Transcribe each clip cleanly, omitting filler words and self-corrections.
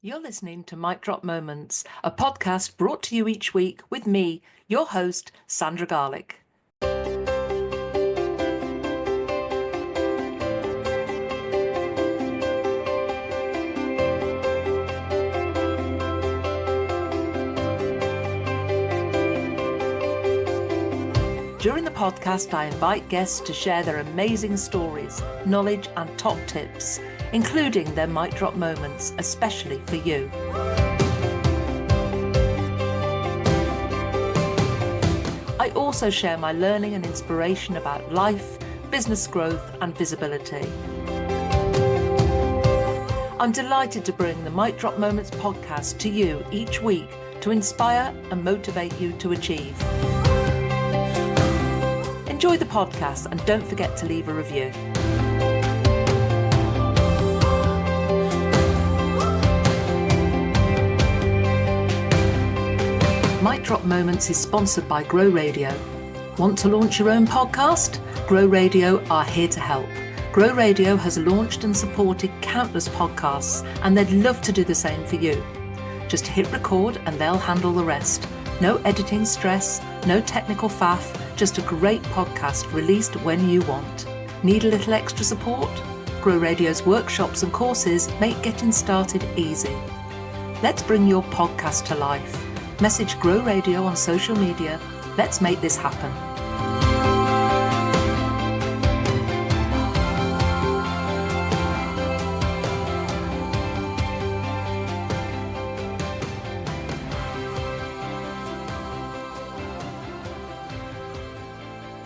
You're listening to Mic Drop Moments, a podcast brought to you each week with me, your host, Sandra Garlick. During the podcast, I invite guests to share their amazing stories, knowledge and top tips, including their mic drop moments, especially for you. I also share my learning and inspiration about life, business growth and visibility. I'm delighted to bring the Mic Drop Moments podcast to you each week to inspire and motivate you to achieve. Enjoy the podcast and don't forget to leave a review. Mic Drop Moments is sponsored by Grow Radio. Want to launch your own podcast? Grow Radio are here to help. Grow Radio has launched and supported countless podcasts, and they'd love to do the same for you. Just hit record and they'll handle the rest. No editing stress, no technical faff, just a great podcast released when you want. Need a little extra support? Grow Radio's workshops and courses make getting started easy. Let's bring your podcast to life. Message Grow Radio on social media. Let's make this happen.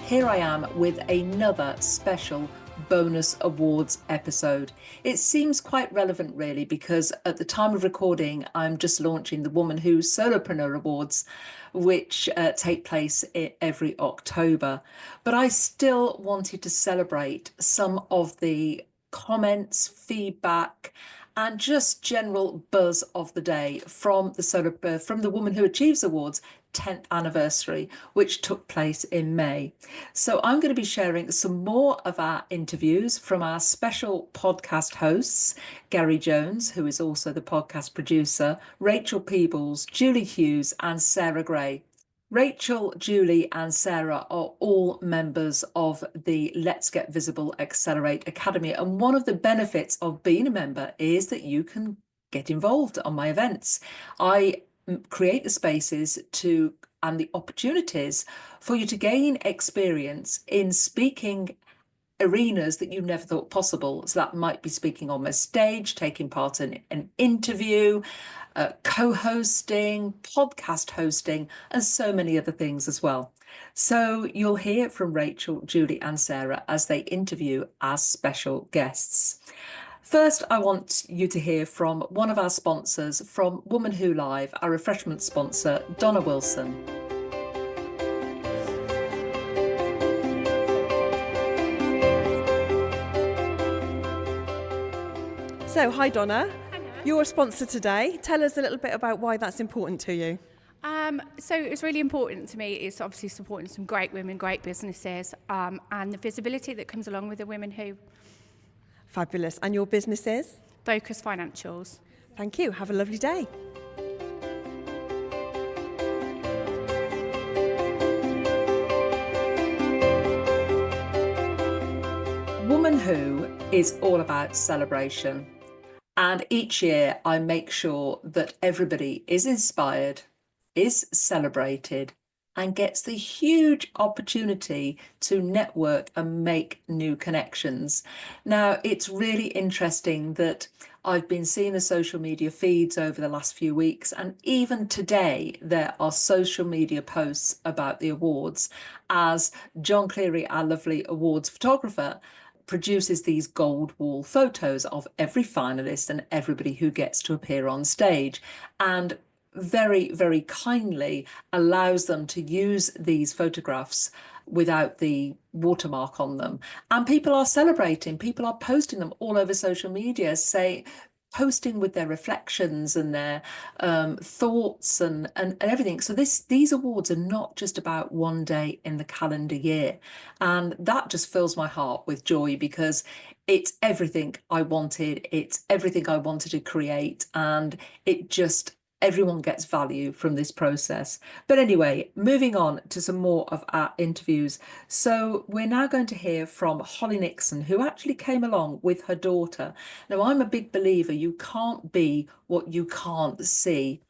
Here I am with another special bonus awards episode. It seems quite relevant really because at the time of recording I'm just launching the Who Solopreneur Awards, which take place every October. But I still wanted to celebrate some of the comments, feedback and just general buzz of the day from the Woman Who Achieves Awards 10th anniversary, which took place in May. So I'm going to be sharing some more of our interviews from our special podcast hosts, Gary Jones, who is also the podcast producer, Rachel Peebles, Julie Hughes and Sarah Gray. Rachel, Julie and Sarah are all members of the Let's Get Visible Accelerate Academy. And one of the benefits of being a member is that you can get involved on my events. I create the spaces and the opportunities for you to gain experience in speaking arenas that you never thought possible. So that might be speaking on my stage, taking part in an interview, co-hosting, podcast hosting, and so many other things as well. So you'll hear from Rachel, Julie and Sarah as they interview our special guests. First, I want you to hear from one of our sponsors from Woman Who Live, our refreshment sponsor, Donna Wilson. So, hi Donna. Hello. You're a sponsor today. Tell us a little bit about why that's important to you. So it's really important to me. It's obviously supporting some great women, great businesses, and the visibility that comes along with the Women Who. Fabulous. And your business is? Focus Financials. Thank you. Have a lovely day. Woman Who is all about celebration. And each year I make sure that everybody is inspired, is celebrated, and gets the huge opportunity to network and make new connections. Now, it's really interesting that I've been seeing the social media feeds over the last few weeks, and even today there are social media posts about the awards as John Cleary, our lovely awards photographer, produces these gold wall photos of every finalist and everybody who gets to appear on stage, and very, very kindly allows them to use these photographs without the watermark on them. And people are celebrating, people are posting them all over social media, posting with their reflections and their thoughts and everything. So these awards are not just about one day in the calendar year. And that just fills my heart with joy, because it's everything I wanted. It's everything I wanted to create. And it just, everyone gets value from this process. But anyway, moving on to some more of our interviews. So we're now going to hear from Holly Nixon, who actually came along with her daughter. Now, I'm a big believer you can't be what you can't see.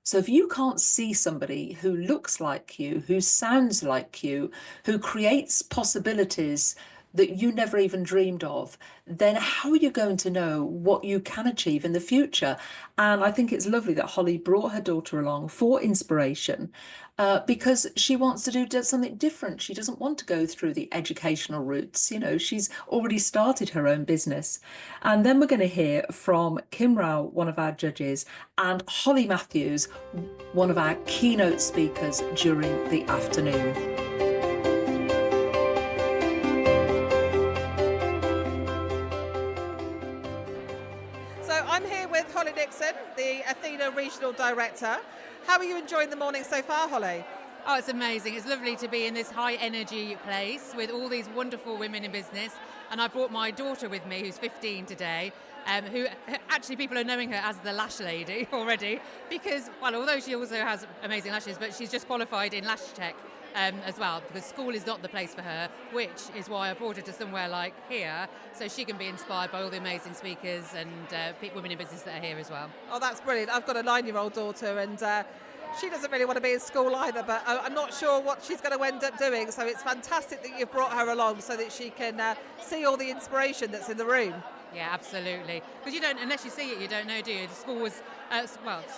So if you can't see somebody who looks like you, who sounds like you, who creates possibilities that you never even dreamed of, then how are you going to know what you can achieve in the future? And I think it's lovely that Holly brought her daughter along for inspiration, because she wants to do something different. She doesn't want to go through the educational routes. You know, she's already started her own business. And then we're going to hear from Kim Rao, one of our judges, and Holly Matthews, one of our keynote speakers during the afternoon. I'm here with Holly Nixon, the Athena Regional Director. How are you enjoying the morning so far, Holly? Oh, it's amazing. It's lovely to be in this high energy place with all these wonderful women in business. And I brought my daughter with me, who's 15 today, who actually people are knowing her as the lash lady already, because, well, although she also has amazing lashes, but she's just qualified in lash tech as well, because school is not the place for her, which is why I brought her to somewhere like here, so she can be inspired by all the amazing speakers and women in business that are here as well. Oh, that's brilliant. I've got a 9-year-old daughter, and she doesn't really want to be in school either, but I'm not sure what she's going to end up doing, so it's fantastic that you've brought her along so that she can see all the inspiration that's in the room. Yeah, absolutely. Because you don't, unless you see it, you don't know, do you? School was,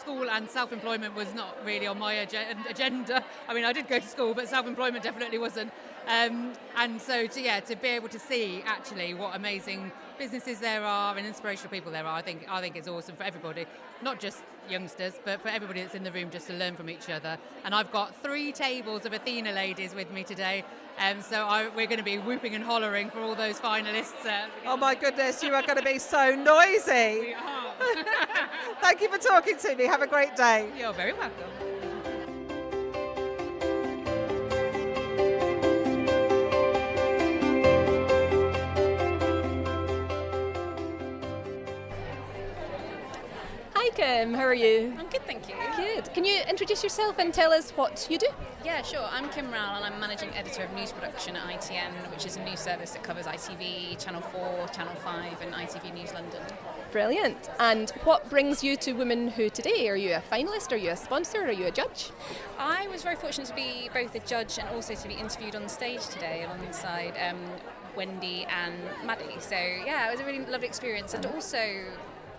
school and self-employment was not really on my agenda. I mean, I did go to school, but self-employment definitely wasn't. And so, to be able to see actually what amazing businesses there are and inspirational people there are, I think it's awesome for everybody, not just youngsters, but for everybody that's in the room, just to learn from each other. And I've got 3 tables of Athena ladies with me today, so we're going to be whooping and hollering for all those finalists. Oh my goodness, you are going to be so noisy. We are. Thank you for talking to me. Have a great day. You're very welcome. Hi Kim, how are you? I'm good, thank you. Good. Can you introduce yourself and tell us what you do? Yeah, sure. I'm Kim Rowell and I'm managing editor of news production at ITN, which is a news service that covers ITV, Channel 4, Channel 5 and ITV News London. Brilliant. And what brings you to Women Who today? Are you a finalist? Are you a sponsor? Are you a judge? I was very fortunate to be both a judge and also to be interviewed on stage today alongside Wendy and Maddie. So yeah, it was a really lovely experience, and also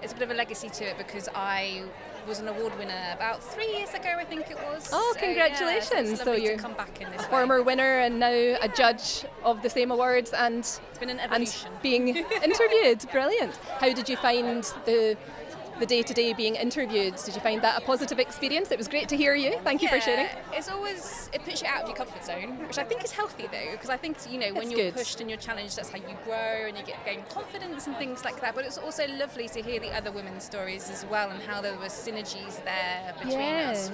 it's a bit of a legacy to it because I was an award winner about 3 years ago, I think it was. Oh, so, congratulations. Yeah, so you're to come back in this former winner and now a judge of the same awards and it's been an evolution. And being interviewed. Brilliant. How did you find the day-to-day being interviewed? Did you find that a positive experience? It was great to hear you. Thank you for sharing. It puts you out of your comfort zone, which I think is healthy though, because I think, when you're pushed and you're challenged, that's how you grow and you gain confidence and things like that. But it's also lovely to hear the other women's stories as well and how there was synergies there between us,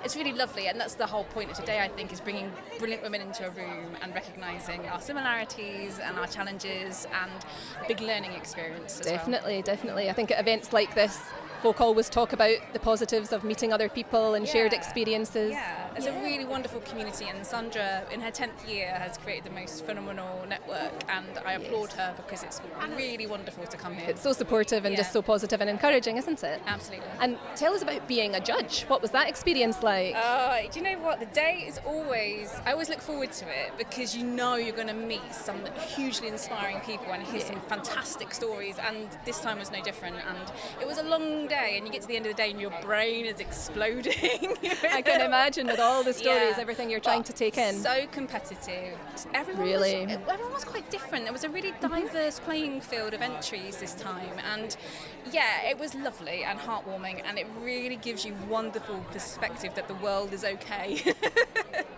it's really lovely. And that's the whole point of today, I think, is bringing brilliant women into a room and recognising our similarities and our challenges and a big learning experience as well. Definitely. I think at events like this, folk always talk about the positives of meeting other people and shared experiences. Yeah, it's a really wonderful community, and Sandra, in her 10th year, has created the most phenomenal network, and I applaud her because it's really wonderful to come here. It's so supportive and just so positive and encouraging, isn't it? Absolutely. And tell us about being a judge. What was that experience like? Do you know what? The day is I always look forward to it because you're going to meet some hugely inspiring people and hear some fantastic stories, and this time was no different. And it was a long day, and you get to the end of the day and your brain is exploding. I can imagine with all the stories, everything you're trying to take in. So competitive. Everyone was quite different. There was a really diverse playing field of entries this time, and it was lovely and heartwarming, and it really gives you wonderful perspective that the world is okay.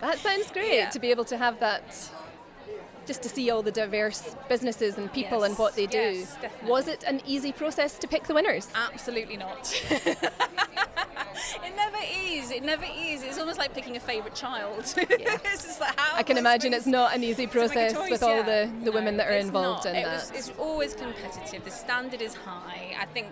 That sounds great, to be able to have that just to see all the diverse businesses and people and what they do. Yes, definitely. Was it an easy process to pick the winners? Absolutely not. It never is. It never is. It's almost like picking a favourite child. It's just like, how I can imagine it's not an easy process choice, with all yeah. the women that are it's involved not. in that. It's always competitive. The standard is high. I think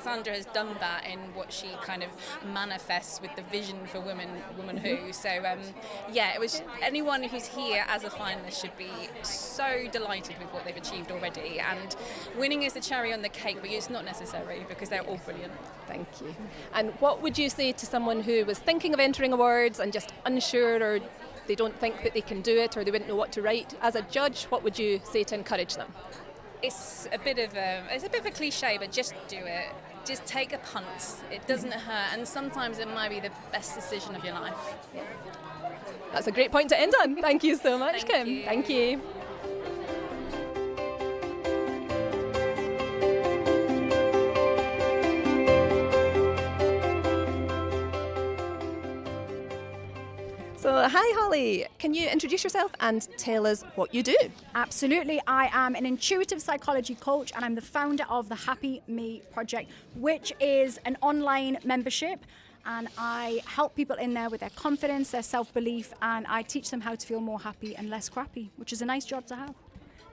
Sandra has done that in what she kind of manifests with the vision for Women Who. So it was anyone who's here as a finalist should be so delighted with what they've achieved already. And winning is the cherry on the cake, but it's not necessary because they're all brilliant. Thank you. And what would you say to someone who was thinking of entering awards and just unsure, or they don't think that they can do it, or they wouldn't know what to write? As a judge, what would you say to encourage them? It's a bit of a cliche, but just do it. Just take a punt. It doesn't hurt, and sometimes it might be the best decision of your life. That's a great point to end on. Thank you so much, Thank Kim. you. Thank you. So, hi Holly, can you introduce yourself and tell us what you do? Absolutely. I am an intuitive psychology coach and I'm the founder of the Happy Me Project, which is an online membership. And I help people in there with their confidence, their self-belief, and I teach them how to feel more happy and less crappy, which is a nice job to have.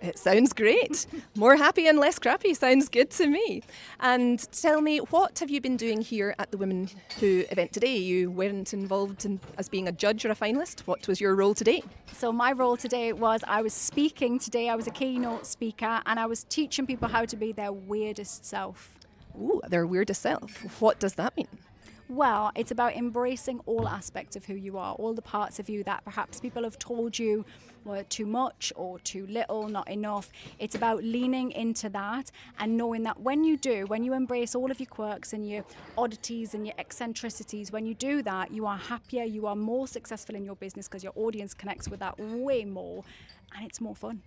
It sounds great. More happy and less crappy sounds good to me. And tell me, what have you been doing here at the Women Who event today? You weren't involved as being a judge or a finalist. What was your role today? So my role today was I was speaking today. I was a keynote speaker and I was teaching people how to be their weirdest self. Ooh, their weirdest self. What does that mean? Well, it's about embracing all aspects of who you are, all the parts of you that perhaps people have told you were too much or too little, not enough. It's about leaning into that and knowing that when you embrace all of your quirks and your oddities and your eccentricities, when you do that, you are happier, you are more successful in your business because your audience connects with that way more and it's more fun.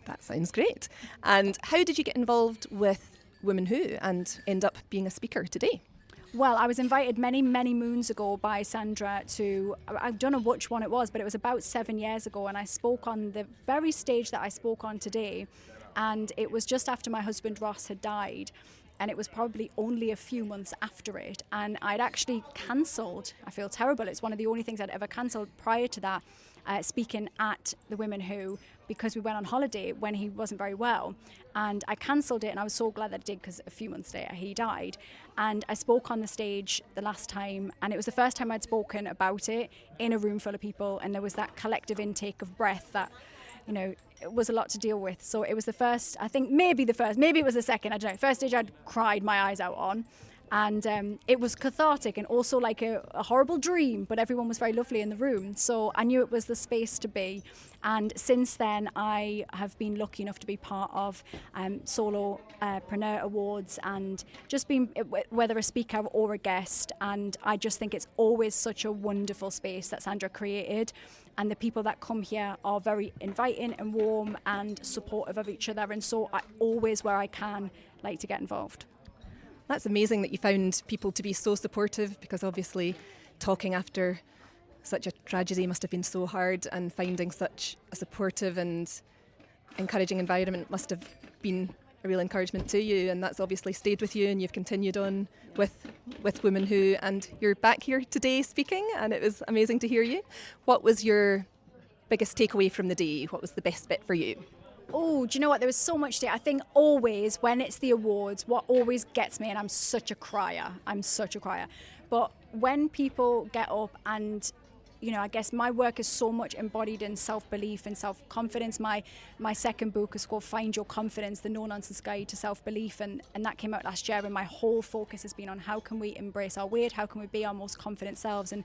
That sounds great. And how did you get involved with Women Who and end up being a speaker today? Well, I was invited many, many moons ago by Sandra to, I don't know which one it was, but it was about 7 years ago, and I spoke on the very stage that I spoke on today, and it was just after my husband Ross had died, and it was probably only a few months after it, and I'd actually cancelled. I feel terrible. It's one of the only things I'd ever cancelled prior to that, speaking at the Women Who, because we went on holiday when he wasn't very well, and I cancelled it, and I was so glad that I did because a few months later he died. And I spoke on the stage the last time, and it was the first time I'd spoken about it in a room full of people, and there was that collective intake of breath that, you know, it was a lot to deal with. So it was the first, I think maybe it was the second, I don't know, first stage I'd cried my eyes out on. And it was cathartic and also like a horrible dream, but everyone was very lovely in the room. So I knew it was the space to be. And since then, I have been lucky enough to be part of Solopreneur Awards and just been, whether a speaker or a guest. And I just think it's always such a wonderful space that Sandra created. And the people that come here are very inviting and warm and supportive of each other. And so I always, where I can, like to get involved. That's amazing that you found people to be so supportive, because obviously talking after such a tragedy must have been so hard, and finding such a supportive and encouraging environment must have been a real encouragement to you, and that's obviously stayed with you, and you've continued on with Women Who, and you're back here today speaking, and it was amazing to hear you. What was your biggest takeaway from the day? What was the best bit for you? Oh, do you know what? There was so much today. I think always when it's the awards, what always gets me, and I'm such a crier, but when people get up and, you know, I guess my work is so much embodied in self-belief and self-confidence. My second book is called Find Your Confidence, the no-nonsense guide to self-belief, and that came out last year, and my whole focus has been on how can we embrace our weird, how can we be our most confident selves. And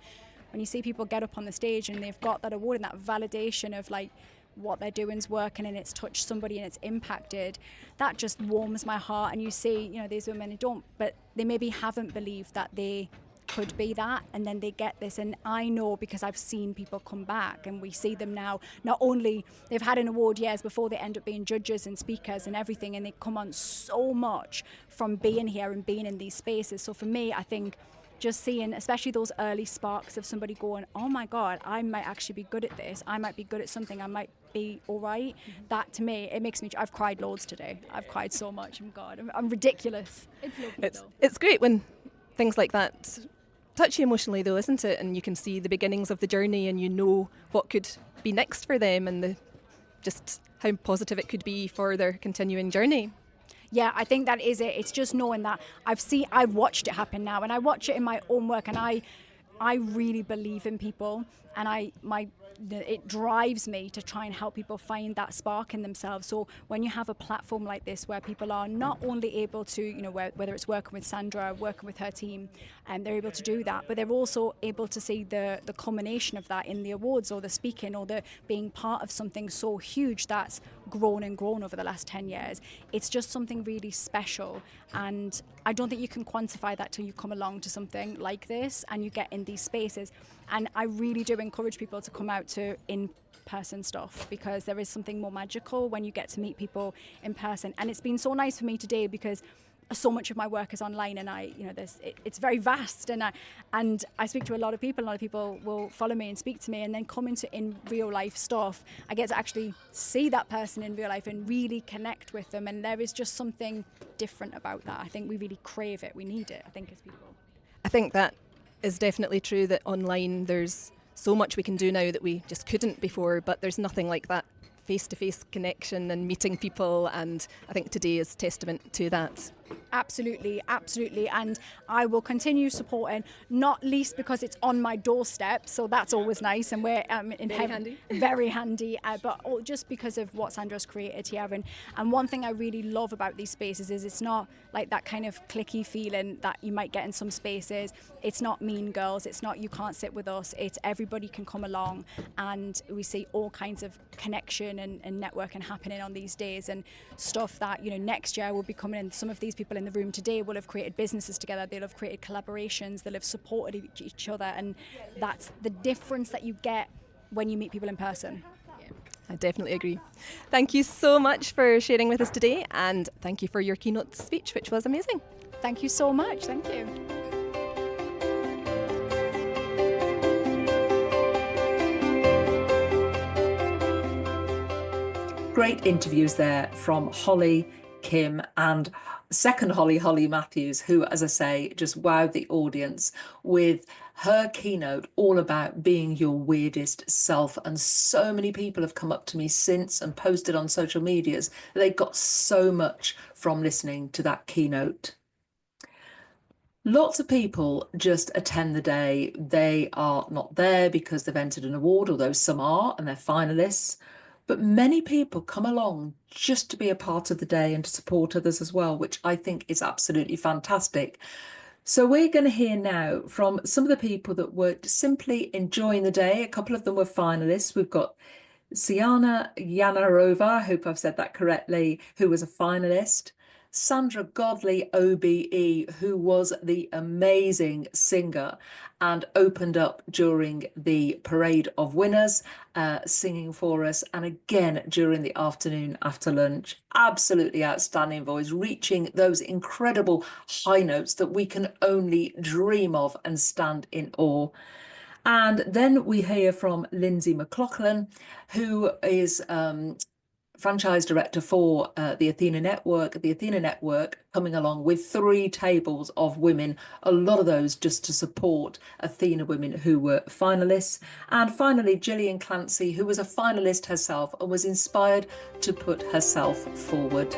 when you see people get up on the stage and they've got that award and that validation of like, what they're doing is working and it's touched somebody and it's impacted, that just warms my heart. And you see, you know, these women who don't, but they maybe haven't believed that they could be that, and then they get this. And I know, because I've seen people come back, and we see them now, not only they've had an award years before, they end up being judges and speakers and everything, and they come on so much from being here and being in these spaces. So for me, I think just seeing, especially those early sparks of somebody going, oh my God, I might actually be good at this. I might be good at something. I might be all right. That to me, it makes me, I've cried loads today. I've cried so much. Oh God, I'm ridiculous. It's lovely though. It's great when things like that touch you emotionally though, isn't it? And you can see the beginnings of the journey and you know what could be next for them and just how positive it could be for their continuing journey. Yeah, I think that is it. It's just knowing that I've watched it happen now, and I watch it in my own work, and I really believe in people, and it drives me to try and help people find that spark in themselves. So when you have a platform like this where people are not only able to, whether it's working with Sandra, working with her team, and they're able to do that, but they're also able to see the culmination of that in the awards or the speaking or the being part of something so huge that's grown and grown over the last 10 years. It's just something really special, and I don't think you can quantify that till you come along to something like this and you get in these spaces. And I really do encourage people to come out to in-person stuff, because there is something more magical when you get to meet people in person. And it's been so nice for me today because so much of my work is online, and it's very vast, and I speak to a lot of people. A lot of people will follow me and speak to me, and then come into in real life stuff. I get to actually see that person in real life and really connect with them, and there is just something different about that. I think we really crave it. We need it, I think, as people. I think that is definitely true, that online there's so much we can do now that we just couldn't before, but there's nothing like that face-to-face connection and meeting people, and I think today is testament to that. Absolutely, absolutely. And I will continue supporting, not least because it's on my doorstep, so that's always nice, and we're very handy, but just because of what Sandra's created here. And one thing I really love about these spaces is it's not like that kind of cliquey feeling that you might get in some spaces. It's not mean girls, it's not you can't sit with us, it's everybody can come along, and we see all kinds of connection and networking happening on these days, and stuff that next year will be coming in. Some of these people in the room today will have created businesses together, they'll have created collaborations, they'll have supported each other, and that's the difference that you get when you meet people in person. I definitely agree. Thank you so much for sharing with us today, and thank you for your keynote speech, which was amazing. Thank you so much. Thank you. Great interviews there from Holly, Kim, and second Holly Matthews, who, as I say, just wowed the audience with her keynote all about being your weirdest self. And so many people have come up to me since and posted on social medias. They got so much from listening to that keynote. Lots of people just attend the day. They are not there because they've entered an award, although some are and they're finalists. But many people come along just to be a part of the day and to support others as well, which I think is absolutely fantastic. So we're going to hear now from some of the people that were simply enjoying the day. A couple of them were finalists. We've got Siana Yanarova, I hope I've said that correctly, who was a finalist. Sandra Garlick MBE, who was the amazing singer and opened up during the Parade of Winners, singing for us, and again during the afternoon after lunch. Absolutely outstanding voice, reaching those incredible high notes that we can only dream of and stand in awe. And then we hear from Lindsay McLaughlin, who is franchise director for the Athena Network. The Athena Network coming along with 3 tables of women, a lot of those just to support Athena women who were finalists. And finally, Gillian Clancy, who was a finalist herself and was inspired to put herself forward.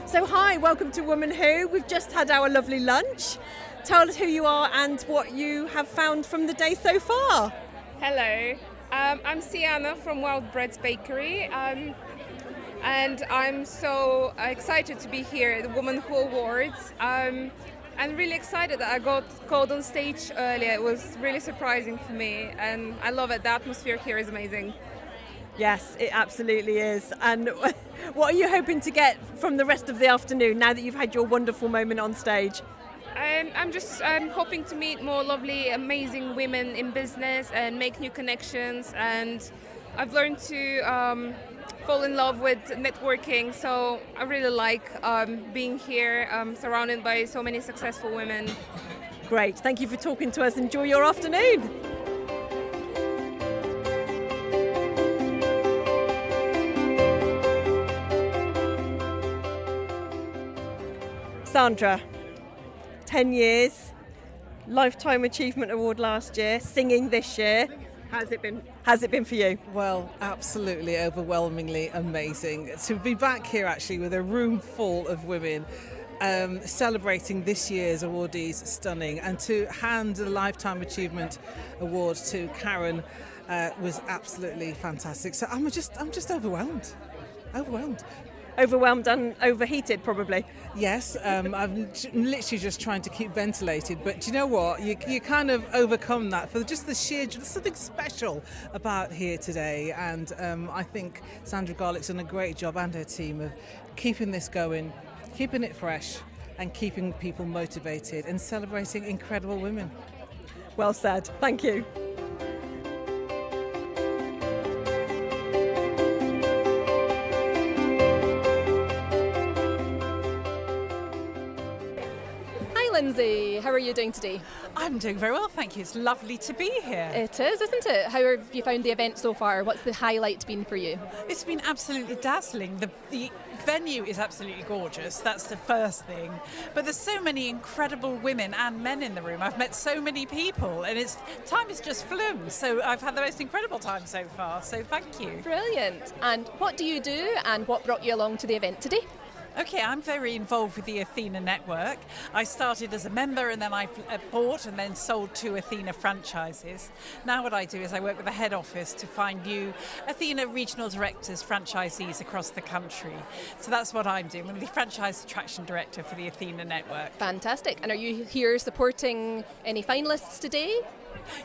So hi, welcome to Woman Who. We've just had our lovely lunch. Tell us who you are and what you have found from the day so far. Hello, I'm Siana from Wild Bread's Bakery, and I'm so excited to be here at the Woman Who Awards. I'm really excited that I got called on stage earlier. It was really surprising for me, and I love it. The atmosphere here is amazing. Yes, it absolutely is. And what are you hoping to get from the rest of the afternoon now that you've had your wonderful moment on stage? I'm just hoping to meet more lovely, amazing women in business and make new connections and I've learned to fall in love with networking, so I really like being here, surrounded by so many successful women. Great, thank you for talking to us. Enjoy your afternoon. Sandra, 10 years, Lifetime Achievement Award last year, singing this year. How's it been for you? Well, absolutely overwhelmingly amazing. To be back here actually with a room full of women celebrating this year's awardees, stunning. And to hand the Lifetime Achievement Award to Karen was absolutely fantastic. So I'm just overwhelmed. Overwhelmed and overheated, probably. Yes, I'm literally just trying to keep ventilated, but do you know what? You kind of overcome that for just the sheer, there's something special about here today, and I think Sandra Garlick's done a great job, and her team, of keeping this going, keeping it fresh, and keeping people motivated and celebrating incredible women. Well said, thank you. Lindsay, how are you doing today? I'm doing very well, thank you. It's lovely to be here. It is, isn't it? How have you found the event so far? What's the highlight been for you? It's been absolutely dazzling. The venue is absolutely gorgeous, that's the first thing. But there's so many incredible women and men in the room. I've met so many people, and time has just flown. So I've had the most incredible time so far, so thank you. Brilliant. And what do you do, and what brought you along to the event today? Okay, I'm very involved with the Athena network. I started as a member, and then I bought and then sold 2 Athena franchises. Now what I do is I work with the head office to find new Athena regional directors, franchisees across the country. So that's what I'm doing. I'm the franchise attraction director for the Athena network. Fantastic. And are you here supporting any finalists today?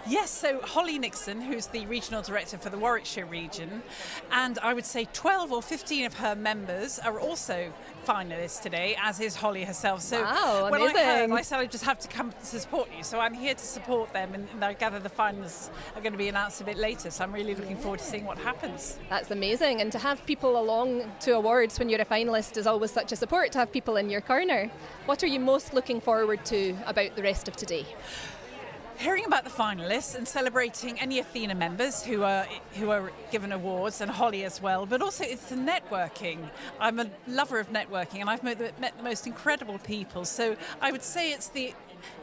Yes, so Holly Nixon, who's the regional director for the Warwickshire region, and I would say 12 or 15 of her members are also finalists today, as is Holly herself. So wow, when amazing. I said I just have to come to support you, so I'm here to support them, and I gather the finalists are going to be announced a bit later, so I'm really looking forward to seeing what happens. That's amazing, and to have people along to awards when you're a finalist is always such a support, to have people in your corner. What are you most looking forward to about the rest of today? Hearing about the finalists and celebrating any Athena members who are given awards, and Holly as well, but also it's the networking. I'm a lover of networking, and I've met the most incredible people, so I would say it's the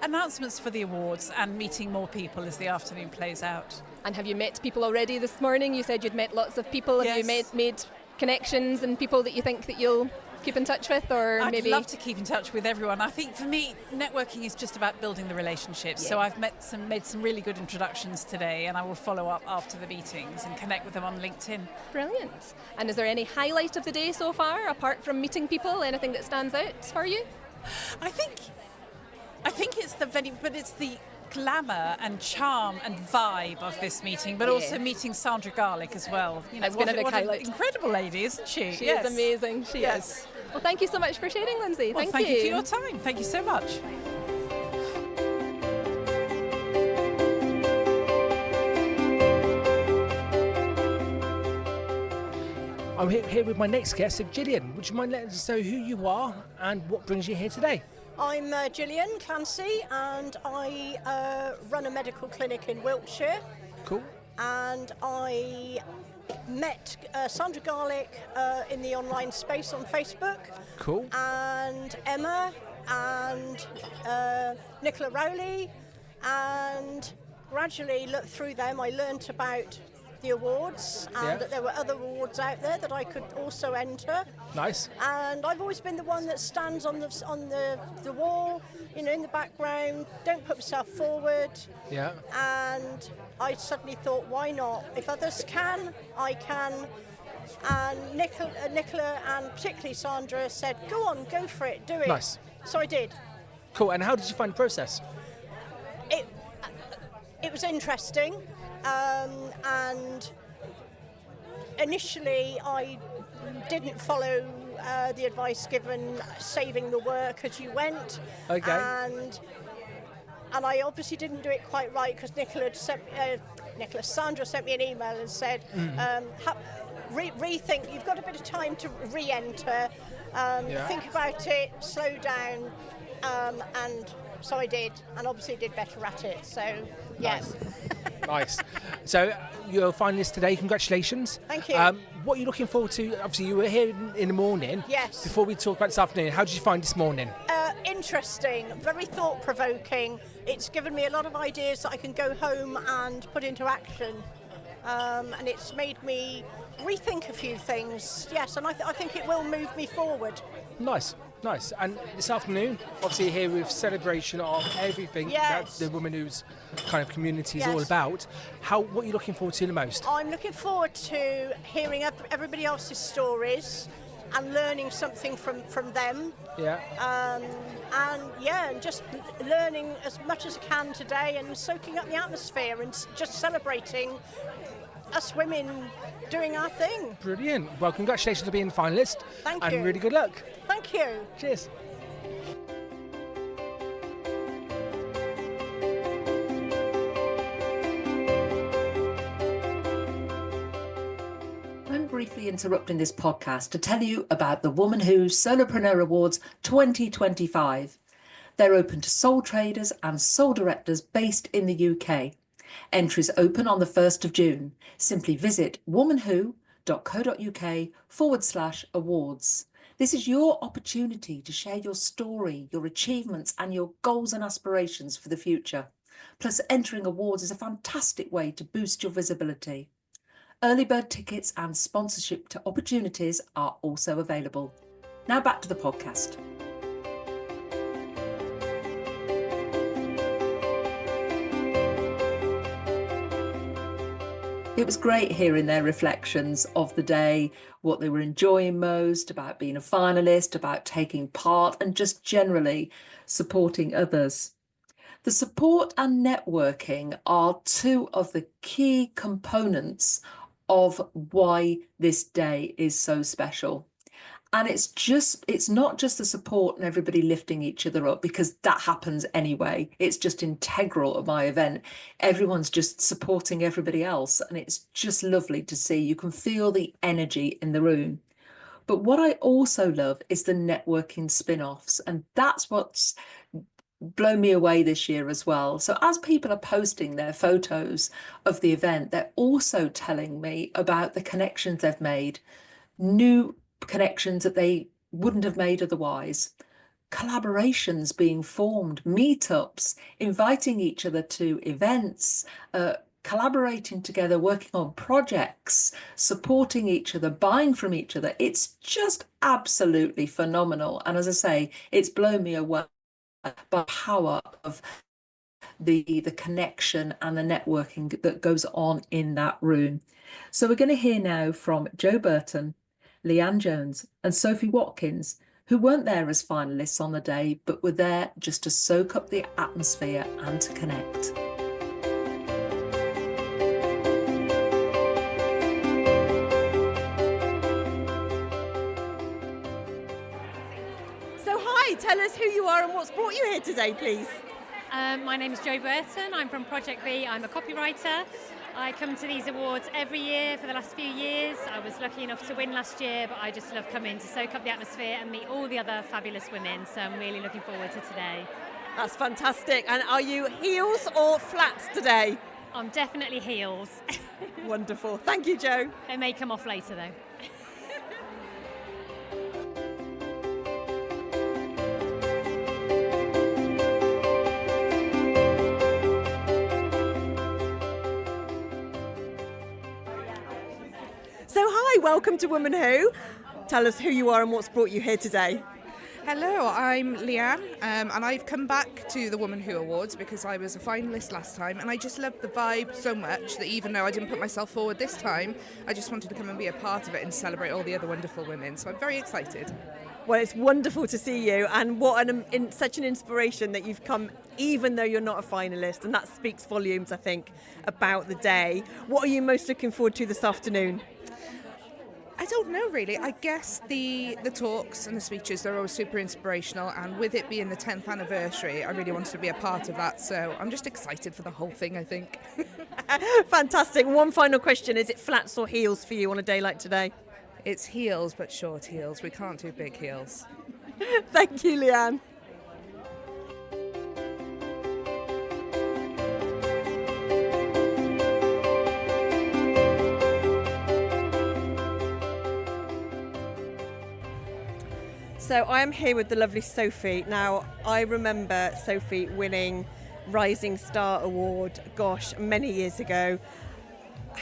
announcements for the awards and meeting more people as the afternoon plays out. And have you met people already this morning? You said you'd met lots of people. Yes. Have you made connections and people that you think that you'll keep in touch with, or I'd maybe? love to keep in touch with everyone. I think for me, networking is just about building the relationships. Yeah. So I've made some really good introductions today, and I will follow up after the meetings and connect with them on LinkedIn. Brilliant. And is there any highlight of the day so far, apart from meeting people? Anything that stands out for you? I think it's the venue, but it's the glamour and charm and vibe of this meeting, but also meeting Sandra Garlick as well. You know, That's been a big highlight. An incredible lady, isn't she? She is amazing. She is. Well, thank you so much for sharing, Lindsay. Well, thank you for your time. Thank you so much. I'm here with my next guest, Gillian. Would you mind letting us know who you are and what brings you here today? I'm Gillian Clancy, and I run a medical clinic in Wiltshire. Cool. And I met Sandra Garlick in the online space on Facebook. Cool. And Emma and Nicola Rowley, and gradually looked through them. I learnt about the awards, and that there were other awards out there that I could also enter. Nice. And I've always been the one that stands on the wall, you know, in the background, don't put myself forward. Yeah. And I suddenly thought, why not? If others can, I can. And Nicola and particularly Sandra said, go on, go for it, do it. Nice. So I did. Cool. And how did you find the process? It was interesting, and initially I didn't follow the advice given, saving the work as you went. Okay. And and I obviously didn't do it quite right because Sandra sent me an email and said, rethink, you've got a bit of time to re-enter, think about it, slow down, and so I did, and obviously did better at it, so yeah. Nice. So you're a finalist today, congratulations. Thank you. What are you looking forward to? Obviously you were here in the morning. Yes. Before we talk about this afternoon, how did you find this morning? Interesting, very thought-provoking. It's given me a lot of ideas that I can go home and put into action, and it's made me rethink a few things. Yes, and I think it will move me forward. Nice. And this afternoon, obviously here with celebration of everything that the Woman Who's kind of community is all about. What are you looking forward to the most? I'm looking forward to hearing everybody else's stories and learning something from them. Yeah. And just learning as much as I can today and soaking up the atmosphere and just celebrating us women doing our thing. Brilliant. Well, congratulations on being a finalist. Thank you. And really good luck. Thank you. Cheers. I'm briefly interrupting this podcast to tell you about the Woman Who Solopreneur Awards 2025. They're open to sole traders and sole directors based in the UK. Entries open on the 1st of June. Simply visit womanwho.co.uk/awards. This is your opportunity to share your story, your achievements and your goals and aspirations for the future. Plus, entering awards is a fantastic way to boost your visibility. Early bird tickets and sponsorship to opportunities are also available. Now back to the podcast. It was great hearing their reflections of the day, what they were enjoying most, about being a finalist, about taking part, and just generally supporting others. The support and networking are two of the key components of why this day is so special. And it's not just the support and everybody lifting each other up, because that happens anyway. It's just integral of my event. Everyone's just supporting everybody else. And it's just lovely to see. You can feel the energy in the room. But what I also love is the networking spin-offs. And that's what's blown me away this year as well. So as people are posting their photos of the event, they're also telling me about the connections they've made, new connections that they wouldn't have made otherwise, collaborations being formed, meetups, inviting each other to events, collaborating together, working on projects, supporting each other, buying from each other. It's just absolutely phenomenal. And as I say, it's blown me away by the power of the connection and the networking that goes on in that room. So we're going to hear now from Jo Burton, Leanne Jones and Sophie Watkins, who weren't there as finalists on the day, but were there just to soak up the atmosphere and to connect. So hi, tell us who you are and what's brought you here today, please. My name is Jo Burton, I'm from Project B, I'm a copywriter. I come to these awards every year for the last few years. I was lucky enough to win last year, but I just love coming to soak up the atmosphere and meet all the other fabulous women. So I'm really looking forward to today. That's fantastic. And are you heels or flats today? I'm definitely heels. Wonderful. Thank you, Jo. They may come off later though. So hi, welcome to Woman Who. Tell us who you are and what's brought you here today. Hello, I'm Leanne and I've come back to the Woman Who Awards because I was a finalist last time and I just loved the vibe so much that even though I didn't put myself forward this time, I just wanted to come and be a part of it and celebrate all the other wonderful women. So I'm very excited. Well, it's wonderful to see you, and what such an inspiration that you've come even though you're not a finalist, and that speaks volumes, I think, about the day. What are you most looking forward to this afternoon? I don't know really. I guess the talks and the speeches, they're always super inspirational, and with it being the 10th anniversary, I really wanted to be a part of that, so I'm just excited for the whole thing, I think. Fantastic. One final question, is it flats or heels for you on a day like today? It's heels, but short heels. We can't do big heels. Thank you, Leanne. So I am here with the lovely Sophie. Now, I remember Sophie winning Rising Star Award, many years ago.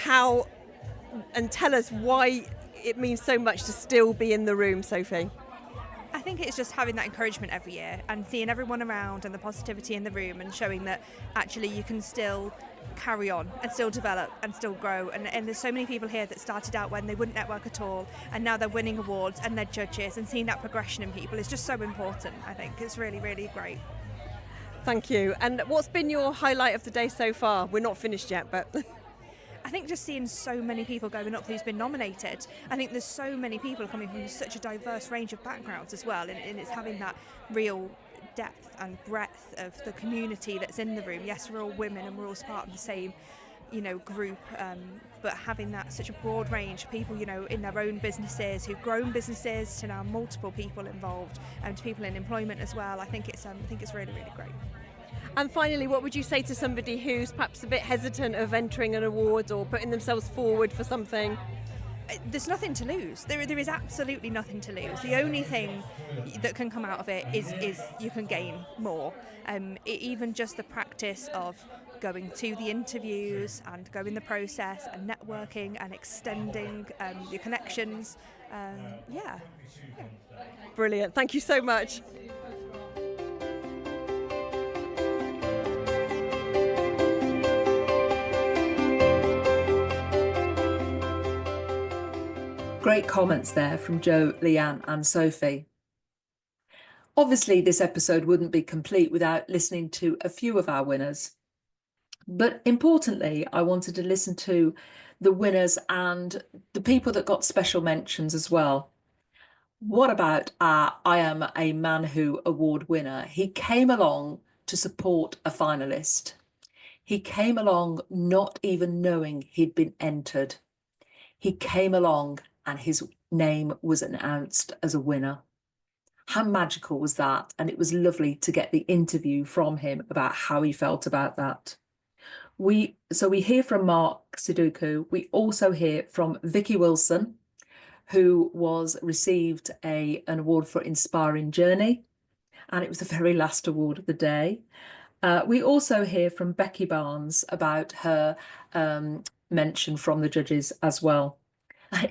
And tell us why it means so much to still be in the room, Sophie. I think it's just having that encouragement every year and seeing everyone around and the positivity in the room and showing that actually you can still carry on and still develop and still grow. And there's so many people here that started out when they wouldn't network at all, and now they're winning awards and they're judges, and seeing that progression in people is just so important. I think it's really, really great. Thank you. And what's been your highlight of the day so far? We're not finished yet, but... I think just seeing so many people going up who's been nominated. I think there's so many people coming from such a diverse range of backgrounds as well, and it's having that real depth and breadth of the community that's in the room. Yes, we're all women and we're all part of the same, group, but having that such a broad range of people, in their own businesses, who've grown businesses, to now multiple people involved, and to people in employment as well. I think it's really, really great. And finally, what would you say to somebody who's perhaps a bit hesitant of entering an award or putting themselves forward for something? There's nothing to lose. There is absolutely nothing to lose. The only thing that can come out of it is you can gain more. Even just the practice of going to the interviews and going the process and networking and extending your connections. Yeah. Brilliant. Thank you so much. Great comments there from Jo, Leanne and Sophie. Obviously, this episode wouldn't be complete without listening to a few of our winners. But importantly, I wanted to listen to the winners and the people that got special mentions as well. What about our I Am a Man Who Award winner? He came along to support a finalist. He came along not even knowing he'd been entered. He came along and his name was announced as a winner. How magical was that? And it was lovely to get the interview from him about how he felt about that. We hear from Mark Siduku. We also hear from Vicky Wilson, who received an award for Inspiring Journey, and it was the very last award of the day. We also hear from Becky Barnes about her mention from the judges as well.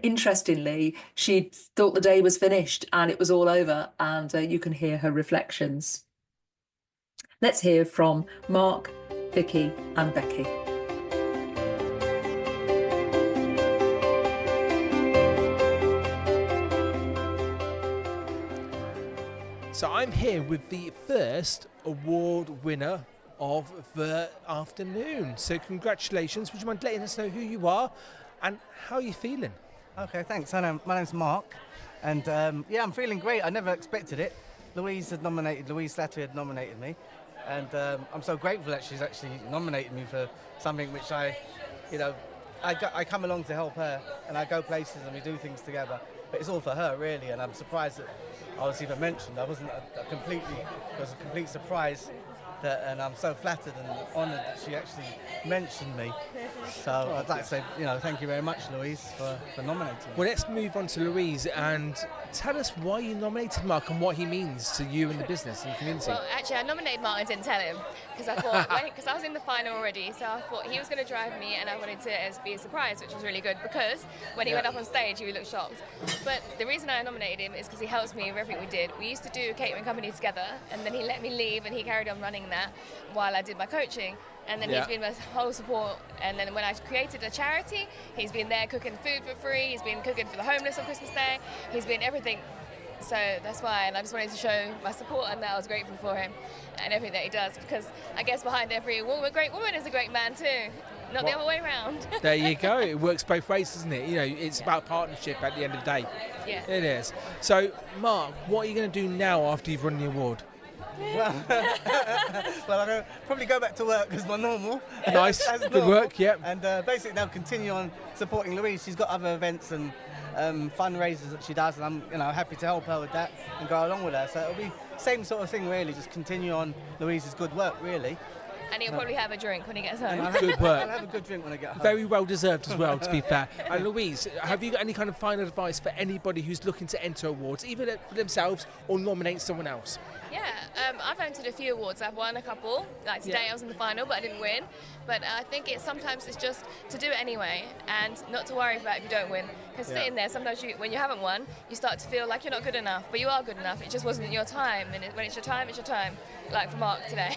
Interestingly, she thought the day was finished and it was all over, and you can hear her reflections. Let's hear from Mark, Vicky and Becky. So I'm here with the first award winner of the afternoon. So congratulations. Would you mind letting us know who you are and how are you feeling? Okay, thanks. My name's Mark, and I'm feeling great. I never expected it. Louise Slattery had nominated me, and I'm so grateful that she's actually nominated me for something which I come along to help her, and I go places and we do things together. But it's all for her, really, and I'm surprised that I was even mentioned. It was a complete surprise. And I'm so flattered and honoured that she actually mentioned me. So I'd like to say, thank you very much, Louise, for nominating me. Well, let's move on to Louise and tell us why you nominated Mark and what he means to you and the business and the community. Well, actually, I nominated Mark and didn't tell him because I thought, because I was in the final already, so I thought he was going to drive me and I wanted to be a surprise, which was really good because when he went up on stage, he looked shocked. But the reason I nominated him is because he helps me with everything we did. We used to do a catering company together, and then he let me leave and he carried on running that while I did my coaching, and then he's been my whole support. And then when I created a charity, he's been there cooking food for free, he's been cooking for the homeless on Christmas Day, he's been everything. So that's why, and I just wanted to show my support and that I was grateful for him and everything that he does, because I guess behind every great woman is a great man too. not the other way around. There you go. It works both ways, doesn't it? You know, it's about partnership at the end of the day. Yeah. It is. So, Mark, what are you going to do now after you've won the award? Well, I'm going to probably go back to work as my normal. Nice. As Good normal. work, yep. And basically now continue on supporting Louise. She's got other events and fundraisers that she does, and I'm happy to help her with that and go along with her. So it'll be same sort of thing, really, just continue on Louise's good work, really. And he'll probably have a drink when he gets home. Good work. I'll have a good drink when I get home. Very well deserved as well, to be fair. And Louise, have you got any kind of final advice for anybody who's looking to enter awards, either for themselves or nominate someone else? Yeah, I've entered a few awards. I've won a couple. Like today I was in the final, but I didn't win. But I think sometimes it's just to do it anyway and not to worry about if you don't win. Because sitting there, sometimes when you haven't won, you start to feel like you're not good enough. But you are good enough. It just wasn't your time. And when it's your time, it's your time. Like for Mark today.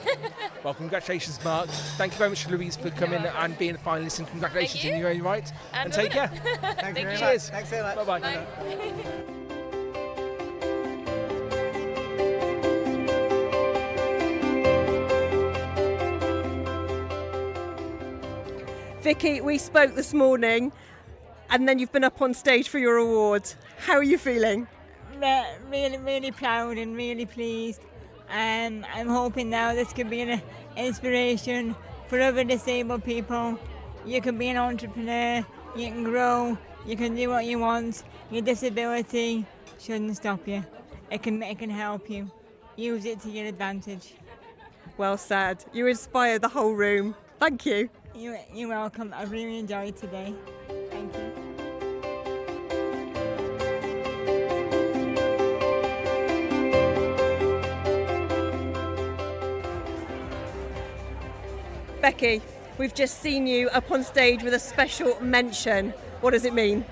Well, congratulations, Mark. Thank you very much, Louise, for coming and being a finalist. And congratulations in your own right. And take care. Thank you very Cheers. much. Thanks very much. Bye-bye. Bye. Vicky, we spoke this morning and then you've been up on stage for your award. How are you feeling? Really proud and really pleased. I'm hoping now this could be an inspiration for other disabled people. You can be an entrepreneur, you can grow, you can do what you want. Your disability shouldn't stop you. It can help you. Use it to your advantage. Well said. You inspired the whole room. Thank you. You're welcome. I really enjoyed today. Thank you. Becky, we've just seen you up on stage with a special mention. What does it mean?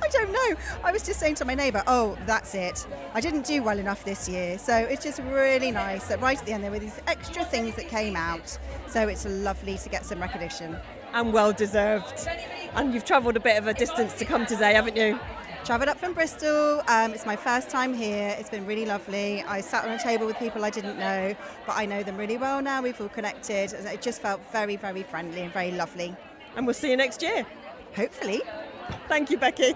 I don't know. I was just saying to my neighbour, oh, that's it. I didn't do well enough this year. So it's just really nice that right at the end there were these extra things that came out. So it's lovely to get some recognition. And well deserved. And you've travelled a bit of a distance to come today, haven't you? Travelled up from Bristol. It's my first time here. It's been really lovely. I sat on a table with people I didn't know, but I know them really well now. We've all connected. It just felt very, very friendly and very lovely. And we'll see you next year. Hopefully. Thank you, Becky.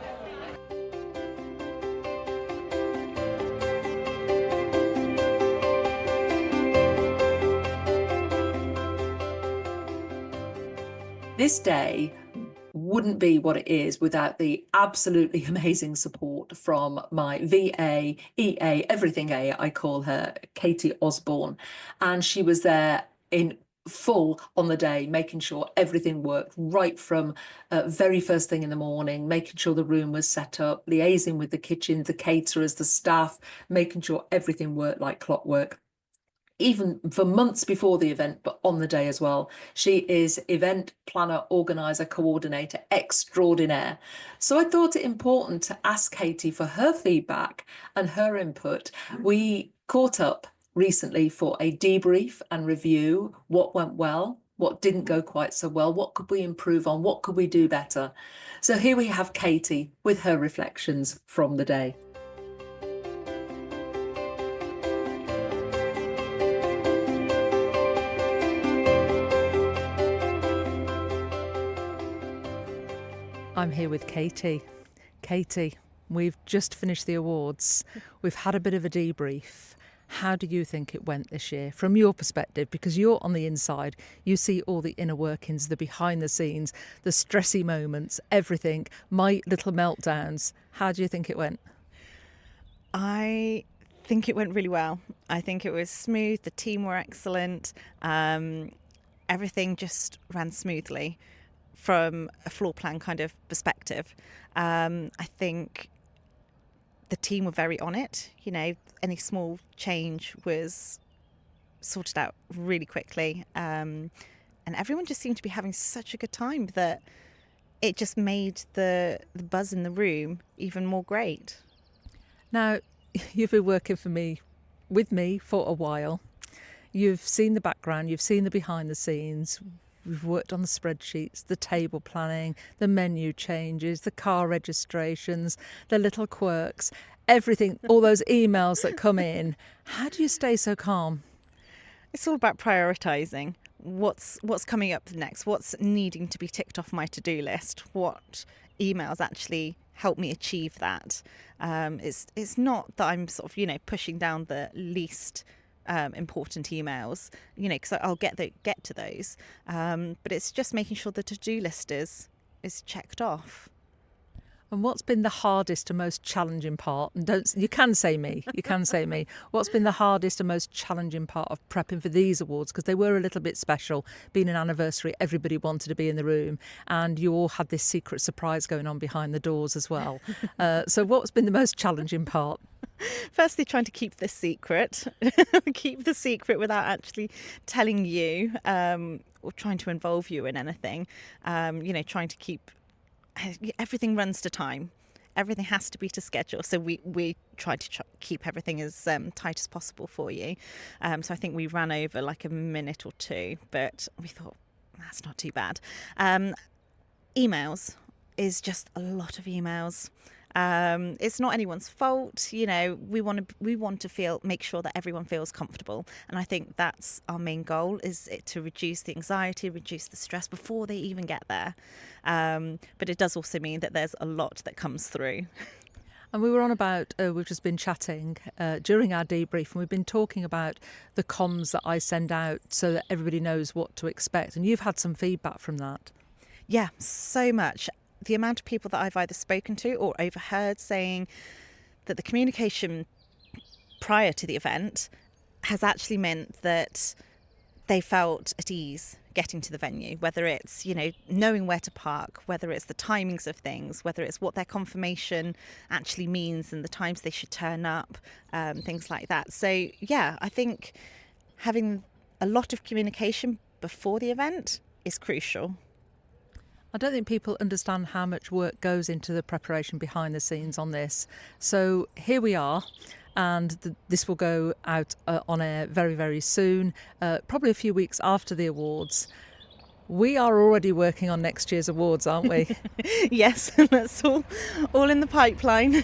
This day wouldn't be what it is without the absolutely amazing support from my VA, EA, everything A, I call her, Katie Osborne. And she was there in full on the day, making sure everything worked right from very first thing in the morning, making sure the room was set up, liaising with the kitchen, the caterers, the staff, making sure everything worked like clockwork. Even for months before the event, but on the day as well. She is event planner, organizer, coordinator extraordinaire. So I thought it important to ask Katie for her feedback and her input. We caught up recently for a debrief and review. What went well? What didn't go quite so well? What could we improve on? What could we do better? So here we have Katie with her reflections from the day. I'm here with Katie. Katie, we've just finished the awards. We've had a bit of a debrief. How do you think it went this year from your perspective? Because you're on the inside, you see all the inner workings, the behind the scenes, the stressy moments, everything, my little meltdowns. How do you think it went? I think it went really well. I think it was smooth. The team were excellent. Everything just ran smoothly from a floor plan kind of perspective. I think the team were very on it. You know, any small change was sorted out really quickly. And everyone just seemed to be having such a good time that it just made the buzz in the room even more great. Now, you've been working with me for a while. You've seen the background, you've seen the behind the scenes. We've worked on the spreadsheets, the table planning, the menu changes, the car registrations, the little quirks, everything, all those emails that come in. How do you stay so calm? It's all about prioritising. what's coming up next, what's needing to be ticked off my to-do list, what emails actually help me achieve that. It's not that I'm sort of, pushing down the least important emails, because I'll get to those. But it's just making sure the to-do list is checked off. And what's been the hardest and most challenging part? And you can say me. What's been the hardest and most challenging part of prepping for these awards? Because they were a little bit special. Being an anniversary, everybody wanted to be in the room, and you all had this secret surprise going on behind the doors as well. So what's been the most challenging part? Firstly, trying to keep this secret, without actually telling you or trying to involve you in anything. Trying to keep. Everything runs to time. Everything has to be to schedule. So we try to keep everything as tight as possible for you. So I think we ran over like a minute or two, but we thought that's not too bad. Emails is just a lot of emails. It's not anyone's fault. We want to make sure that everyone feels comfortable, and I think that's our main goal, is to reduce the anxiety, reduce the stress before they even get there. But it does also mean that there's a lot that comes through. And we were on about, we've just been chatting during our debrief, and we've been talking about the comms that I send out so that everybody knows what to expect, and you've had some feedback from that. Yeah, so much. The amount of people that I've either spoken to or overheard saying that the communication prior to the event has actually meant that they felt at ease getting to the venue, whether it's, knowing where to park, whether it's the timings of things, whether it's what their confirmation actually means and the times they should turn up, things like that. So, yeah, I think having a lot of communication before the event is crucial. I don't think people understand how much work goes into the preparation behind the scenes on this. So here we are, and this will go out on air very, very soon, probably a few weeks after the awards. We are already working on next year's awards, aren't we? Yes, that's all in the pipeline.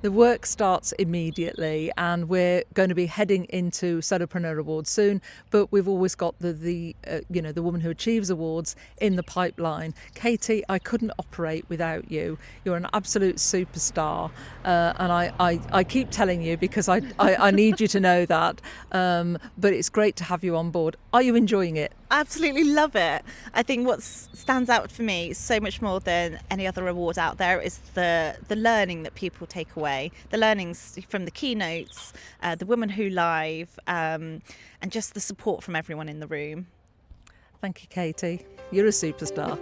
The work starts immediately, and we're going to be heading into Solopreneur Awards soon, but we've always got the Woman Who Achieves Awards in the pipeline. Katie, I couldn't operate without you. You're an absolute superstar, and I keep telling you because I need you to know that, but it's great to have you on board. Are you enjoying it? Absolutely love it. I think what stands out for me so much more than any other award out there is the learning that people take away, the learnings from the keynotes, the Woman Who Live, and just the support from everyone in the room. Thank you, Katie. You're a superstar.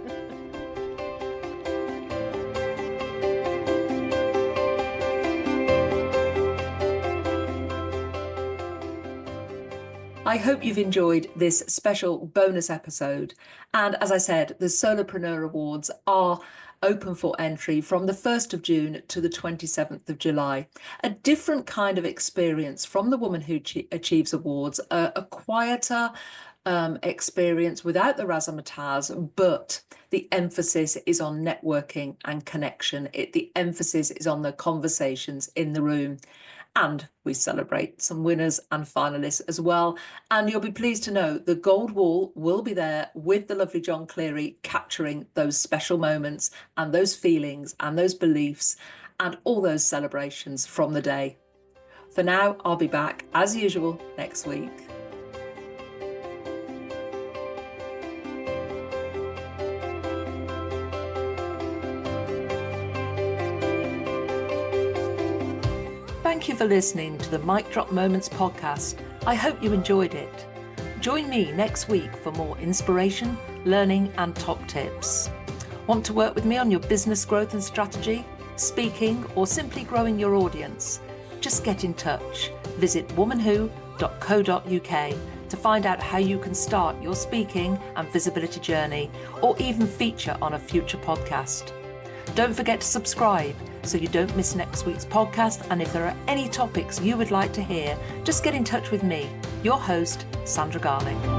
I hope you've enjoyed this special bonus episode. And as I said, the Solopreneur Awards are open for entry from the 1st of June to the 27th of July. A different kind of experience from the Woman Who Achieves Awards, a quieter experience without the razzmatazz, but the emphasis is on networking and connection. The emphasis is on the conversations in the room. And we celebrate some winners and finalists as well. And you'll be pleased to know the gold wall will be there with the lovely John Cleary, capturing those special moments and those feelings and those beliefs and all those celebrations from the day. For now, I'll be back as usual next week. Thank you for listening to the Mic Drop Moments podcast. I hope you enjoyed it. Join me next week for more inspiration, learning and top tips. Want to work with me on your business growth and strategy, speaking, or simply growing your audience? Just get in touch. Visit womanwho.co.uk to find out how you can start your speaking and visibility journey, or even feature on a future podcast. Don't forget to subscribe so you don't miss next week's podcast. And if there are any topics you would like to hear, just get in touch with me, your host, Sandra Garlick.